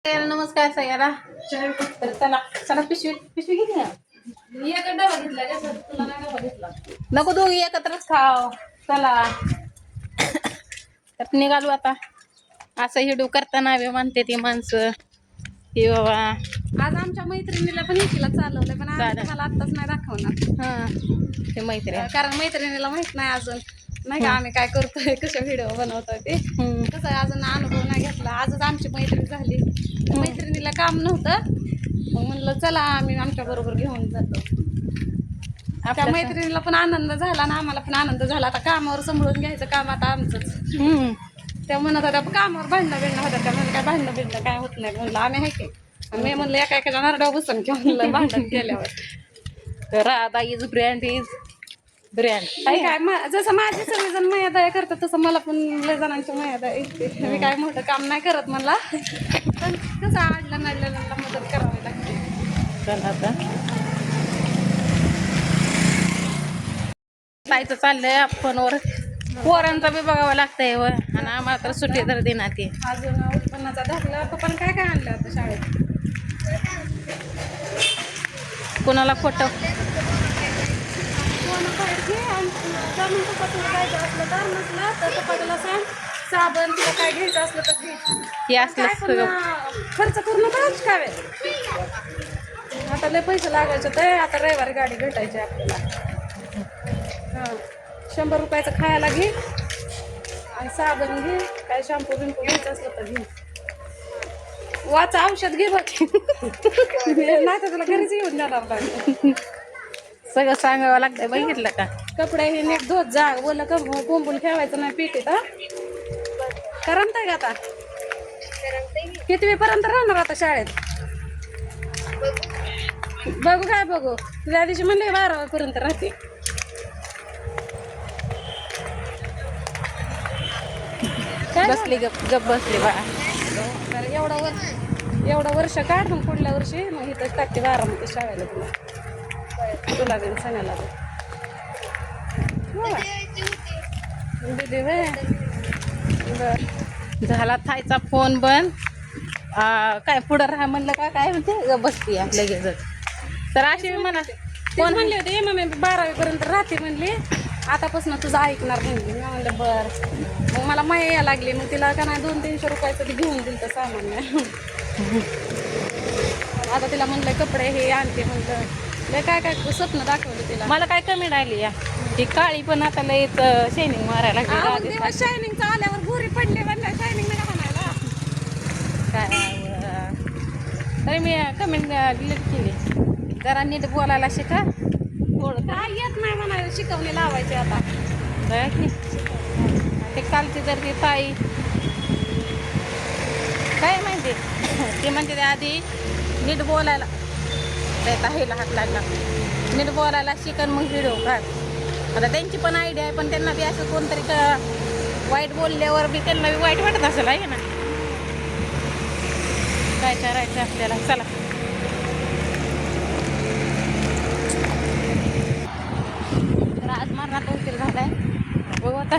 नमस्कार सगळ्याला. तर चला चला पिशवी पिशवी किती नको दोघी एकत्रच खाव. चला तर निघालो आता. असं हिडू करताना म्हणते ती माणसं की बाबा आज आमच्या मैत्रिणीला पण इकडला चालवलंय, पण आम्ही मला आत्ताच नाही दाखवणार. हा ते मैत्रीण कारण मैत्रिणीला माहित नाही अजून, नाही का आम्ही काय करतोय, कशा व्हिडिओ बनवतोय ते. कसं अजून अनुभव नाही घेतला. आजच आमची मैत्रीण झाली. मैत्रिणीला काम नव्हतं, मग म्हणलं चला आम्ही आमच्या बरोबर घेऊन जातो. त्या मैत्रिणीला पण आनंद झाला ना आम्हाला पण आनंद झाला. आता कामावर सांभाळून घ्यायचं काम आता आमचंच. त्या म्हणत होत्या कामावर भांडणं बिडणं होत्या, त्या म्हणजे काय भांडणं बिडणं काय होत नाही. म्हणलं आम्ही आहे की. मी म्हणलं एका एकाच्या नारडावर बसून किंवा म्हणलं भांडण केल्यावर. Radha is brand is brand काय जसं माझी सगळेजण मयादया करतात तसं मला पण लय जणांची मयादया येते. मी काय मोठं काम नाही करत म्हणला, पण कसं आडल्या नाडल्याला मदत करावी लागते. चला आता जायचं चाललंय फोनवर. पोरांचा बी बघावं लागतंय व, आणि आम्हाला तर सुट्टी तर देणार ती. अजून उत्पन्नाचा दाखला पण काय काय आणलं होतं शाळेत. कोणाला खोटं जायचं असलं तर नसलं तर पप्पाला सांग, साबण तुला काय घ्यायचं असलं तर घे. हे असलं सगळं खर्च करून काच काय आता लय पैसे लागायचे ते. आता रविवारी गाडी भेटायची आपल्याला. हां 100 रुपयाचं खायला घे आणि साबण घे, काय शॅम्पू बिंपू घ्यायचं असलं तर घे. वाचा औषध घे बघ. नाही तर तुला घरीच येऊन जाणार नाही. सगळं सांगावं लागतंय. बघितलं का कपडे हे नीट धुत जा. बोल का कोंबून ठेवायचं नाही पिठीत. करमताय का आता? कितवी पर्यंत राहणार आता शाळेत? बघू काय बघू. त्या दिवशी म्हणले 12वी पर्यंत राहते. बसली गप बसली बा. एवढं वर्ष काढ, मग पुढल्या वर्षी मग इथंच टाकते बारामती शाळेला तुला देऊन सांगायला दीदी वे. झाला थायचा फोन बंद. काय पुढं राहा म्हणलं का काय म्हणते बसती लगेच. तर अशी म्हणा कोण म्हणले होते मग 12वी पर्यंत राहते म्हणली, आतापासून तुझं ऐकणार म्हणली. मी म्हणलं बरं. मग मला माया यायला लागली. मग तिला का नाही 200-300 रुपयाचं ते घेऊन दिलं तर सामान्य. आता तिला म्हणलं कपडे हे आणते म्हणलं. काय काय स्वप्न दाखवलं तिला. मला काय कमी राहिली या ती काळी पण आता लय शायनिंग मारायला लागली. शायनिंगचं आल्यावर गोरी पडले म्हणलं शायनिंग नका म्हणायला. काय तरी मी कमेंट डिलीट केली. जरा नीट बोलायला शिका. थोडं काय येत नाही म्हणायला, शिकवणी लावायची आता. ते कालची जर ती ताई काय माहिती ती म्हणते ते आधी नीट बोलायला. त्या ताईला हात लागला. नीट बोलायला शिकन मग व्हिडिओ काढ. आता त्यांची पण आयडिया आहे, पण त्यांना बी असं कोणतरी वाईट बोलल्यावर बी त्यांना बी वाईट वाटत असेल आहे ना. काय करायचं आपल्याला. चला तर आज मरणात उशीर झालाय. बघू आता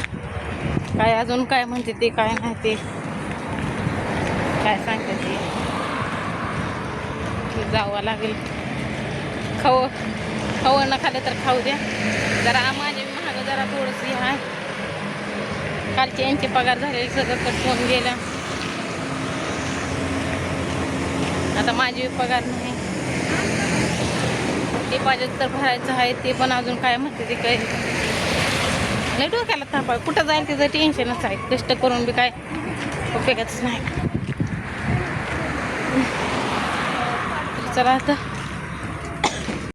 काय अजून काय म्हणते ते काय नाही ते काय सांगते ते जावं लागेल. खावं न खाल्लं तर खाऊ द्या. जरा माझे महाग जरा थोडंसं हे आहे. कालचे यांचे पगार झाले सगळं कट होऊन गेलं. आता माझे पगार नाही. डिपॉझिट तर भरायचं आहे, ते पण अजून काय म्हणते ते काही नाही. डोक्याला ताप आहे. कुठं जाईल त्याचं टेन्शनच आहे. कष्ट करून बी काय उपयोगाच नाही. चला आता